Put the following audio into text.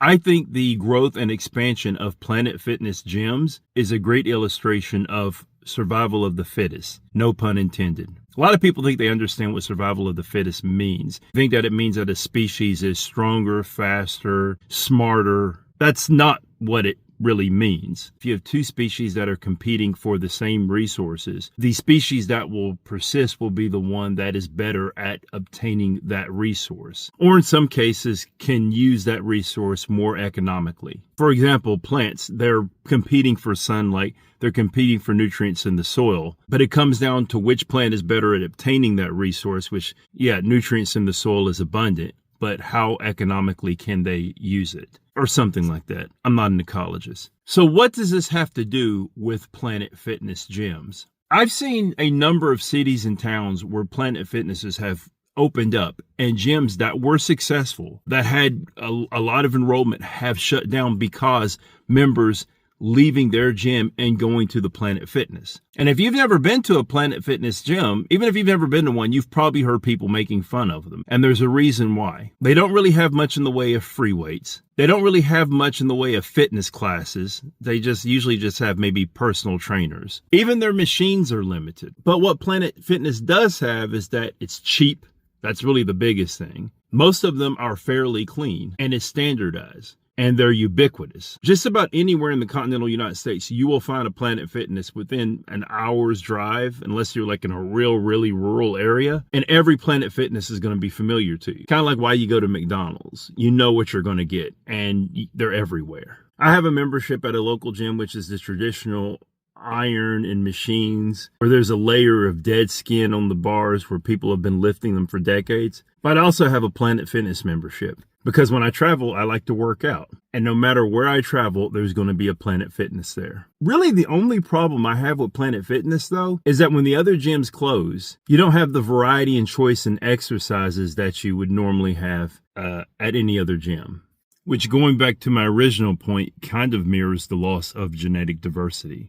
I think the growth and expansion of Planet Fitness gyms is a great illustration of survival of the fittest. No pun intended. A lot of people think they understand what survival of the fittest means. Think that it means that a species is stronger, faster, smarter. That's not what it really means. If you have two species that are competing for the same resources, the species that will persist will be the one that is better at obtaining that resource, or in some cases can use that resource more economically. For example, plants, they're competing for sunlight, they're competing for nutrients in the soil, but it comes down to which plant is better at obtaining that resource, which, yeah, nutrients in the soil is abundant, but how economically can they use it? Or something like that. I'm not an ecologist. So what does this have to do with Planet Fitness gyms? I've seen a number of cities and towns where Planet Fitnesses have opened up and gyms that were successful, that had a lot of enrollment, have shut down because members leaving their gym and going to the Planet Fitness. And if you've never been to a Planet Fitness gym, even if you've never been to one, you've probably heard people making fun of them. And there's a reason why. They don't really have much in the way of free weights. They don't really have much in the way of fitness classes. They usually just have maybe personal trainers. Even their machines are limited. But what Planet Fitness does have is that it's cheap. That's really the biggest thing. Most of them are fairly clean and it's standardized. And they're ubiquitous. Just about anywhere in the continental United States, you will find a Planet Fitness within an hour's drive, unless you're like in a really rural area. And every Planet Fitness is going to be familiar to you. Kind of like why you go to McDonald's. You know what you're going to get, and they're everywhere. I have a membership at a local gym, which is the traditional iron and machines, where there's a layer of dead skin on the bars where people have been lifting them for decades. But I also have a Planet Fitness membership because when I travel, I like to work out. And no matter where I travel, there's going to be a Planet Fitness there. Really, the only problem I have with Planet Fitness, though, is that when the other gyms close, you don't have the variety and choice in exercises that you would normally have at any other gym. Which, going back to my original point, kind of mirrors the loss of genetic diversity.